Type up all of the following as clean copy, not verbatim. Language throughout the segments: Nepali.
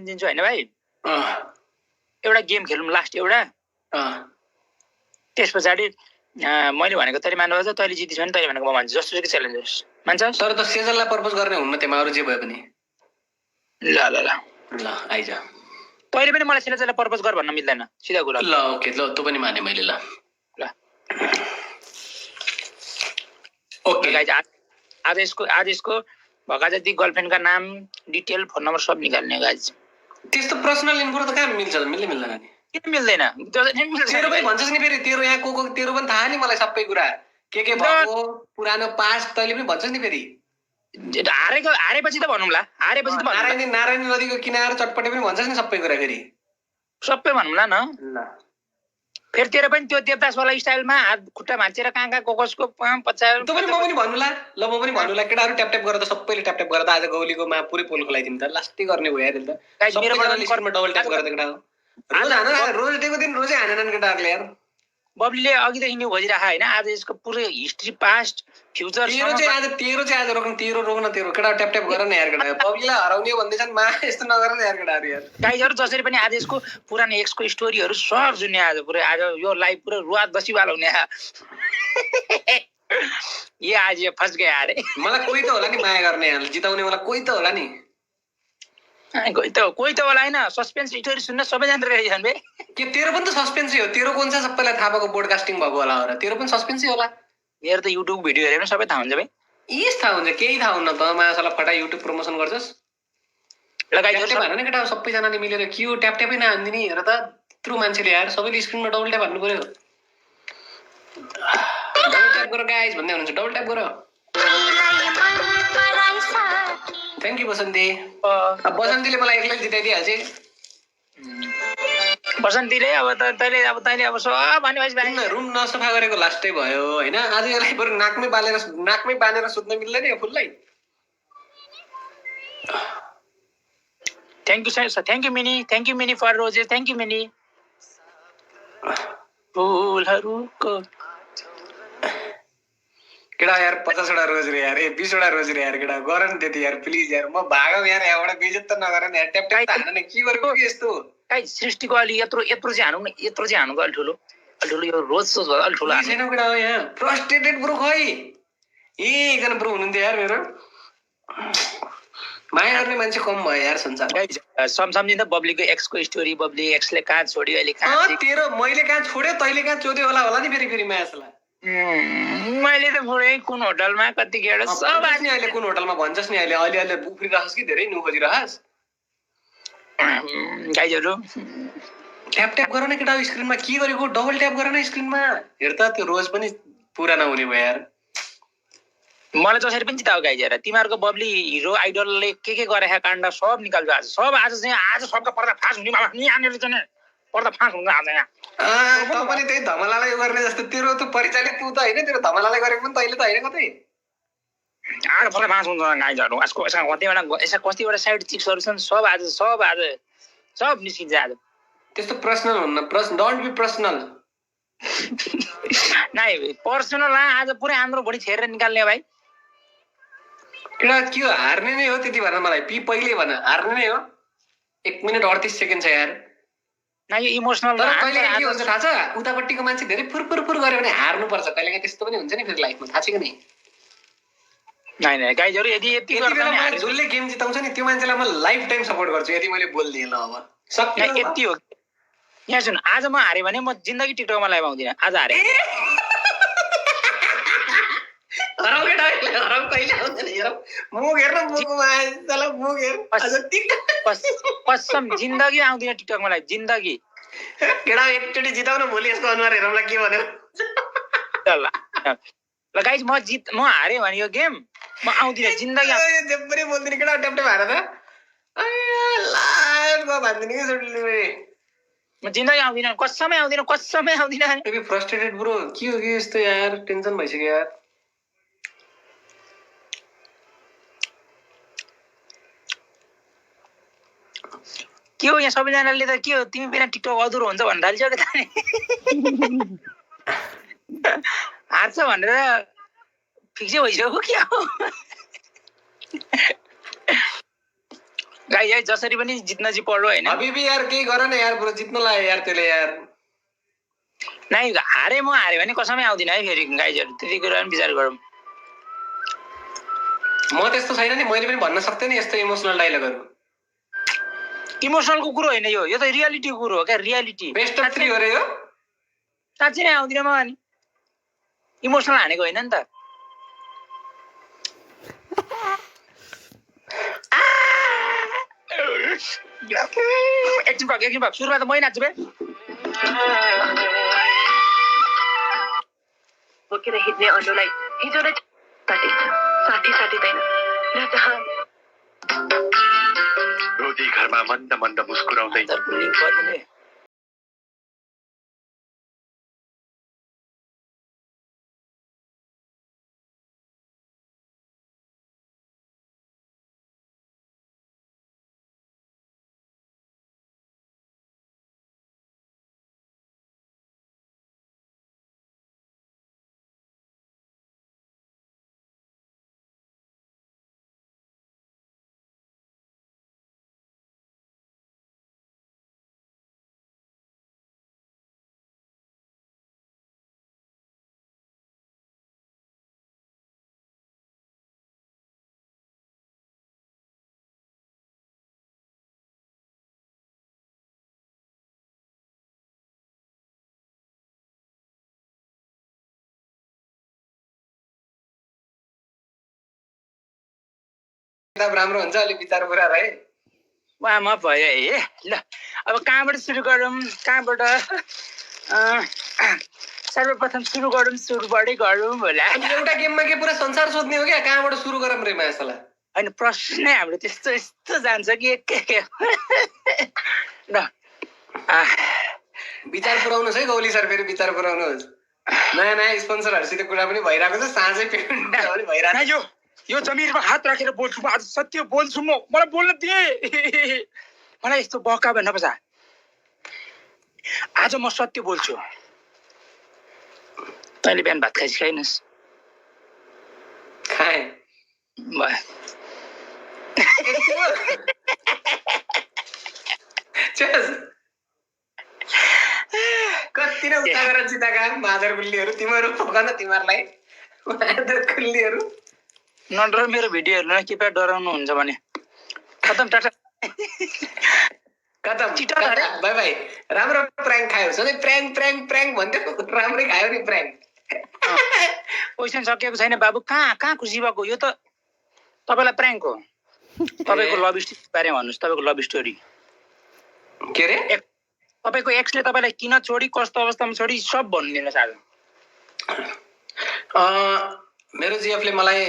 सम्झिन्छु होइन भाइ एउटा गेम खेलौँ लास्ट एउटा त्यस पछाडि मैले भनेको तैँले मान्नुपर्छ तैँले जितिस् भने तैँले भनेको म भन्छु जस्तो च्यालेन्ज होस् मान्छस् तर त सेजललाई प्रपोज गर्ने हुन्न त्यहाँ अरू जे भए पनि ल ल ल ल आइज तैँले पनि मलाई सेजललाई प्रपोज गर भन्न मिल्दैन सिधा कुरा ल ओके ल तँ पनि माने मैले ल ल ओके आज यसको भएका जति गर्लफ्रेन्डका नाम डिटेल फोन नम्बर सब निकाल्ने गाइज त्यस्तो पर्सनल इन्फो त कहाँ मिल्छ मिल्दैन नि किन मिल्दैन तेरो पनि भन्छस् नि फेरि तेरो यहाँ को तेरो पनि थाहा नि मलाई सबै कुरा के भएको पुरानो पास्ट तैँले पनि भन्छस् नि फेरि हारेपछि त भनौँला हारेपछि त नारायणी नदीको किनार चटपटे पनि भन्छस् नि सबै कुरा फेरि सबै भनौँला न फेरि तेरो पनि त्यो देवदासवाला स्टाइलमा हात खुट्टा भाँचेर कहाँ कसको पछाडि तँ पनि म पनि भन्नुला ल म पनि भन्नुला केटाहरू ट्याप ट्याप गरेर सबैले ट्याप ट्याप गरेर आज गौलीको मा पुरै पोल खोलाइदिउँ त लास्टै गर्ने भयो यार त डबल ट्याप गरेर केटा रोज डेको दिन रोजै हानेनन् केटाहरूले यार बब्लीले अघिदेखि न्यू खोजिरहेको होइन आज यसको पुरै हिस्ट्री पास्ट फ्युचर तेरो चाहिँ आज रोक्न तेरो केटा ट्याप ट्याप गर न यार केटा बब्लीलाई हराउने भन्दैछन् मा यस्तो नगर न यार केटाहरू यार गाइजहरू जसरी पनि आज यसको पुरानो एक्सको स्टोरीहरू सब जुन्ने आज पुरै आज यो लाइभ पुरै रुवात बसिवाल हुने ये आज यो फर्स्ट गयो अरे मलाई कोही त होला नि माया गर्ने यहाँ जिताउने वाला कोही त होला नि कोही त होला होइन सस्पेन्स स्टोरी सुन्न सबैजना रहेछन् बे के तेरो पनि त सस्पेन्सै हो तेरो कुन चाहिँ सबैलाई थाहा भएको बोडकास्टिङ भएको होला र तेरो पनि सस्पेन्सै होला मेरो त युट्युब भिडियो हेरेर सबै थाहा हुन्छ बे यस थाहा हुन्छ केही थाहा हुन्न त मायासाला फटा युट्युब प्रमोसन गर्छस् भन न केटा सबैजनाले मिलेर के हो ट्याप ट्यापै नहान्दिने हेर त यत्रो मान्छेले यार सबैले स्क्रिनमा डबल ट्याप हान्नु पर्यो डबल ट्याप गर गाइज भन्दै हुनुहुन्छ डबल ट्याप गर थ्याङ्क यू बसन्ती बसन्तीले मलाई एक्लै जिताइदिइहाल्छ बसन्तीले अब तैँले अब सब भनेपछि रुम नसफा गरेको लास्टै भयो होइन आज यसलाई बरु नाकमै बाँधेर सुत्न मिल्दैन यो फुललाई thank you Mini for roses thank you Mini फुलहरूको केटा यार 50वटा रोज रे यार 20वटा रोज रे यार केटा गर नि त्यति यार प्लिज यार म भागौ यार यहाँबाट बेइज्जत त नगर नि यार ट्याप ट्याप हान्न के गरेको के यस्तो काई सृष्टिको अलि यत्रो चाहिँ हानौ न यत्रो चाहिँ हानुको अलि ठुलो यो रोज सोच अलि ठुलो छैन केटा हो यहाँ फ्रस्ट्रेटेड ब्रो खै एकजना ब्रो हुनुहुन्थ्यो यार मेरो माया गर्ने मान्छे कम भयो यार संसार सम्झिँदा बब्लीको एक्सको स्टोरी बब्ली एक्सले कहाँ छोड्यो अहिले कहाँ तेरो मैले कहाँ छोड्यो तैँले कहाँ चोद्यो होला नि फेरि मायासला मैले त पुरै कुन होटलमा कतिखेर सब नि अहिले कुन होटलमा भन्छस् नि अहिले अहिले उफ्रिरहेस् कि धेरै नु खोजिरहेस् गाइजहरू ट्याप ट्याप गर न केटा स्क्रिनमा के गरेको डबल ट्याप गर न स्क्रिनमा हेर त त्यो रोज पनि पुरा नहुने भयो यार मलाई जसरी पनि जिताऊ गाइजहरू तिमीहरूको बब्ली हिरो आइडलले के गरेका काण्ड सब निकाल्छ आज सबका पर्दा फाँस हुने बाबा नि आनेले चाहिँ पर्दा फाँस हुन्छ आज यहाँ पनि त्यही धमलालाई यो गर्ने जस्तो तेरो त परिचालित तू त होइन तेरो धमलालाई गरेको पनि तैँले त होइन कतै आएर पर्दा फाँस हुन्छ गाइजहरू यसको कतिवटा साइड चिक्सहरू छन् सब निस्किन्छ आज त्यस्तो पर्सनल हुन्न डोन्ट बी पर्सनल नाइ पर्सनल आज पुरै आन्द्रो भुँडी छेरेर निकाल्ने भाइ केटा के हो हार्ने नै हो त्यति भन मलाई पी पहिले भन हार्ने नै हो 1 मिनेट 38 सेकेन्ड छ यार ना यो इमोसनल कहिले के हुन्छ थाहा छ उतापट्टिको मान्छे धेरै फुर गर्यो भने हार्नुपर्छ कहिलेकाहीँ त्यस्तो पनि हुन्छ नि फेरि लाइफमा थाहा छ कि नै नाइ गाइजहरू यति गर्दा जसले गेम जिताउँछ नि त्यो मान्छेलाई म लाइफ टाइम सपोर्ट गर्छु यदि मैले बोल्दिएँ ल अब सक्यो यति हो यहाँ सुन आज म हारेँ भने म जिन्दगी टिकटकमा लाइभ आउँदिनँ आज हारेँ कसम जिन्दगी आउँदिनँ टिकटकमा लाइभ जिन्दगी केटा एकचोटि जिताउनु भोलि यसको अनुहार हेरौँला के भन्यो ल गाइज म हारेँ भने यो गेम म आउँदिनँ जिन्दगी बोल्दिनँ केटा ट्याप ट्याप हार त म जिन्दगी आउँदिनँ कसमै आउँदिनँ फ्रस्ट्रेटेड ब्रो के हो कि यस्तो यार टेन्सन भइसक्यो यार के हो यहाँ सबैजनाले त के हो तिमी बिना टिकटक अधुरो हुन्छ भन्न थालिसक्यो त हार्छ भनेर फिक्सै भइसक्यो क्या हो गाई है जसरी पनि जित्न चाहिँ पर्यो होइन। अभी भी यार केही गर न यार, पुरो जित्न लाग्यो यार त्यसले यार। नाइ हारे म हारे भने कसमै आउँदिन है फेरि गाइजहरू, त्यति कुरा पनि विचार गरौँ। म त्यस्तो छैन नि, मैले पनि भन्न सक्थेँ नि यस्तो इमोसनल डायलगहरू। इमोसनलको कुरो होइन यो त रियालिटीको कुरो हो क्या, रियालिटी। बेस्ट अफ 3 हो रे यो। साँच्चै नै आउँदिन म अनि इमोसनल हानेको होइन नि त। एकछिन भाग सुरुमा त मै नाच्छु बे। बोकेर हिँड्ने अनुलाई हिजो नै साटिन्छ, साथी साटिँदैन र जहाँ रोजी घरमा मन्द मन्द मुस्कुराउँदै राम्रो हुन्छ अलि विचार कुरा रहे। वा म भयो है। ल अब कहाँबाट सुरु गरौँ, कहाँबाट सर्वप्रथम सुरु गरौँ, सुरुबाटै गरौँ होला। एउटा गेममा के पुरा संसार सोध्ने हो क्या, कहाँबाट सुरु गरौँ रे मायासला? होइन प्रश्नै हाम्रो त्यस्तो यस्तो जान्छ कि के ल विचार पुऱ्याउनुहोस् है गौली सर, फेरि विचार पुऱ्याउनुहोस्। नयाँ नयाँ स्पोन्सरहरूसित कुरा पनि भइरहेको छ, साँझै पेमेन्ट पनि भइरहेको छ। यो जमिरमा हात राखेर बोल्छु म, आज सत्य बोल्छु म, मलाई बोल्न दिए। मलाई यस्तो बहका भन्न पर्छ। आज म सत्य बोल्छु। तैँले बिहान भात खाइस् खाइनस्? खाएँ। भयो कति नै उता गरेर चिताका मादर गुल्लीहरू, तिमीहरू पकाउन तिमीहरूलाई मादर गुल्लीहरू। नडर मेरो भिडियो हेर्नु, कृपया डराउनु हुन्छ भने खतम, टाटा खतम, बाई बाई। राम्रो प्र्याङ्क खायो, सधैँ प्र्याङ्क प्र्याङ्क प्र्याङ्क भन्थ्यो, राम्रै खायो नि प्र्याङ्क। क्वेसन सकिएको छैन बाबु, कहाँ खुसी भएको? यो त तपाईँलाई प्र्याङ्क हो। तपाईँको लभ स्टोरी बारेमा भन्नुहोस्, तपाईँको लभ स्टोरी। के अरे? तपाईँको एक्सले तपाईँलाई किन छोडी, कस्तो अवस्थामा छोडी, सब भनिदिनुहोस् आज। मेरो जिएफले मलाई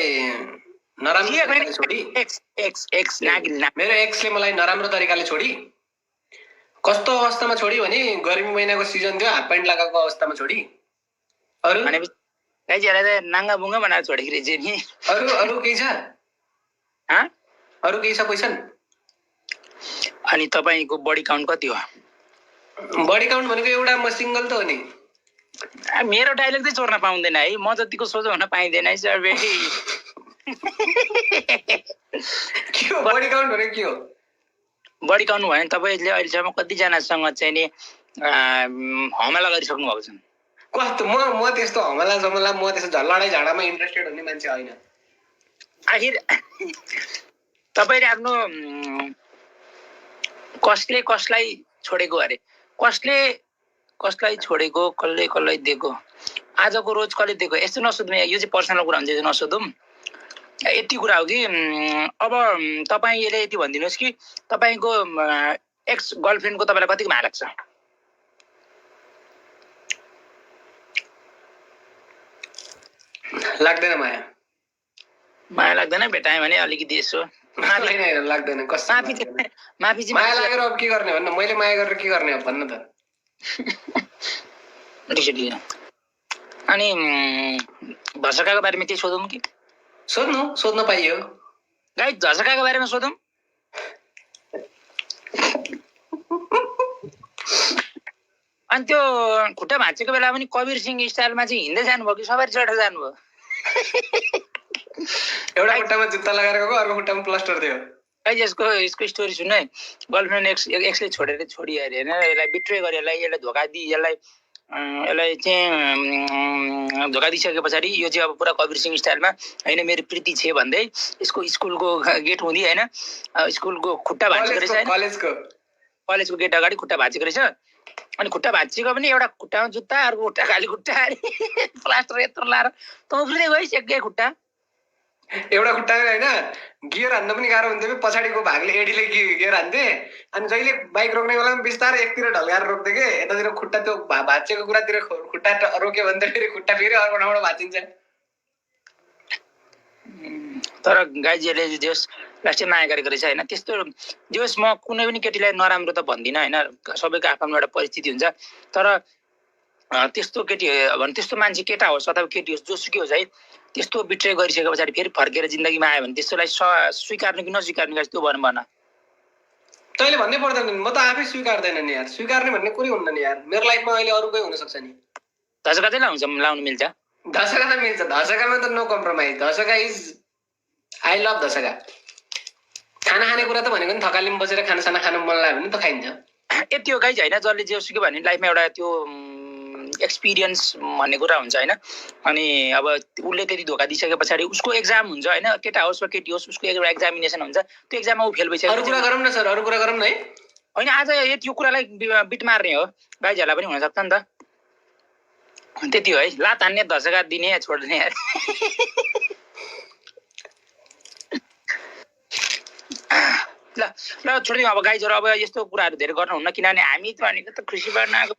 नराम्रो तरिकाले छोडी। मेरो एक्सले मलाई नराम्रो तरिकाले छोडी। कस्तो अवस्थामा छोडी भने गर्मी महिनाको सिजन थियो, हाफ प्यान्ट लगाएको अवस्थामा छोडी। अरू नाङ्गा बुङ्गा बनाएर छोडेको रहेछ नि। अरू केही छ? अरू केही छ क्वेसन? अनि तपाईँको बडी काउन्ट कति हो? बडी काउन्ट भनेको एउटा म सिङ्गल त हो नि। मेरो डायलग चाहिँ चोर्न पाउँदैन है, म जतिको सोझो हुन पाइँदैन है सर। के हो बडी काउन्ट भनेको? के हो बडी काउन्ट भयो भने तपाईँले अहिलेसम्म कतिजनासँग चाहिँ नि हमला गरिसक्नु भएको छ? कस्तो म त्यस्तो हमला जमला, म त्यस्तो लडाइँ झाडामा इन्ट्रेस्टेड हुने मान्छे होइन। आखिर तपाईँले आफ्नो कसले कसलाई छोडेको अरे, कसले कसलाई छोडेको, कसले कसलाई दिएको, आजको रोज कसले दिएको, यस्तो नसोधौँ। यो चाहिँ पर्सनल कुरा हुन्छ, नसोधौँ। यति कुरा हो कि अब तपाईँले यति भनिदिनुहोस् कि तपाईँको एक्स गर्लफ्रेन्डको तपाईँलाई कतिको माया लाग्छ? लाग्दैन माया। माया लाग्दैन भेटाएँ भने अलिकति यसो लाग्दैन। माफी चाहिँ माया लागेर अब के गर्ने भन्न, मैले माया गरेर के गर्ने अब भन्न त। अनि झसकाको बारेमा केही सोधौँ कि? सोध्न पाइयो। गाई झसकाको बारेमा सोधौँ। अनि त्यो खुट्टा भाँचेको बेला पनि कबीर सिंह स्टाइलमा चाहिँ हिँड्दै जानुभयो कि सवारी चढेर जानुभयो? एउटा खुट्टामा जुत्ता लगाएर गएको, अर्को खुट्टामा प्लास्टर थियो। गाइज यसको स्टोरी सुन्नु है। गर्लफ्रेन्ड एक्सले छोडियो अरे होइन, यसलाई बिट्रे गरे, यसलाई धोका दिई, यसलाई चाहिँ धोका दिइसके पछाडि यो चाहिँ अब पुरा कबीर सिंह स्टाइलमा होइन मेरो प्रीति छ भन्दै यसको स्कुलको गेट हुँदी होइन, स्कुलको खुट्टा भाँचेको रहेछ होइन, कलेजको गेट अगाडि खुट्टा भाँचेको रहेछ। अनि खुट्टा भाँचेको पनि एउटा खुट्टामा जुत्ता, अर्को खुट्टा खाली खुट्टा अरे प्लास्टर यत्रो लाएर त उफ्रिँदै गइस एकै खुट्टा। एउटा खुट्टाले होइन गियर हान्न पनि गाह्रो हुन्थ्यो, पछाडिको भागले एडीले गियर हान्थे। अनि जहिले बाइक रोक्ने बेलामा बिस्तारै एकतिर ढल्काएर रोक्दै के यतातिर खुट्टा त्यो भाँचेको कुरातिर खुट्टा रोक्यो भने त फेरि खुट्टा फेरि अर्को ठाउँबाट भाँचिन्छ। तर गाइजीहरूले जोस् लास्टै माया गरेको रहेछ होइन। त्यस्तो जोस् म कुनै पनि केटीलाई नराम्रो त भन्दिनँ होइन, सबैको आफ्नो एउटा परिस्थिति हुन्छ। तर त्यस्तो केटी भने त्यस्तो मान्छे केटा होस् अथवा केटी होस् जोसुकै होस् है, त्यस्तो बिट्रे गरिसके पछाडि फेरि फर्केर जिन्दगीमा आयो भने त्यसलाई स्वीकार्नु कि नस्वीकार्नु गाइस त्यो भन। तैँले भन्नै पर्दैन नि, म त आफै स्वीकार्दैन नि यार, स्वीकार्ने भन्ने कुरै हुन्न नि यार। मेरो लाइफमा अहिले अरू कोही हुनसक्छ नि। धसका चाहिँ लाउनु मिल्छ, धसका त मिल्छ, धसकामा त नो कम्प्रोमाइज। धसका इज आई लभ धसका। खाना खाने कुरा त भनेको नि थकालीमा बसेर खानासाना खानु मन लाग्यो भने त खाइन्छ। यति हो गाइज होइन। जसले जोसुकै भने लाइफमा एउटा त्यो एक्सपिरियन्स भन्ने कुरा हुन्छ होइन। अनि अब उसले त्यति धोका दिइसके पछाडि उसको एक्जाम हुन्छ होइन, केटा होस् वा केटी होस् उसको एउटा एक्जामिनेसन हुन्छ, त्यो एक्जाममा ऊ फेल भइसक्यो। अरू कुरा गरौँ न सर, अरू कुरा गरौँ न है। होइन आज यो कुरालाई बिट मार्ने हो, गाइजहरूलाई पनि हुनसक्छ नि त। त्यति हो है, लात हान्ने धसका दिने छोड्ने ल छोडिदिउँ अब गाइजहरू। अब यस्तो कुराहरू धेरै गर्नुहुन्न किनभने हामी त भनेको त खुसी पार्न आएको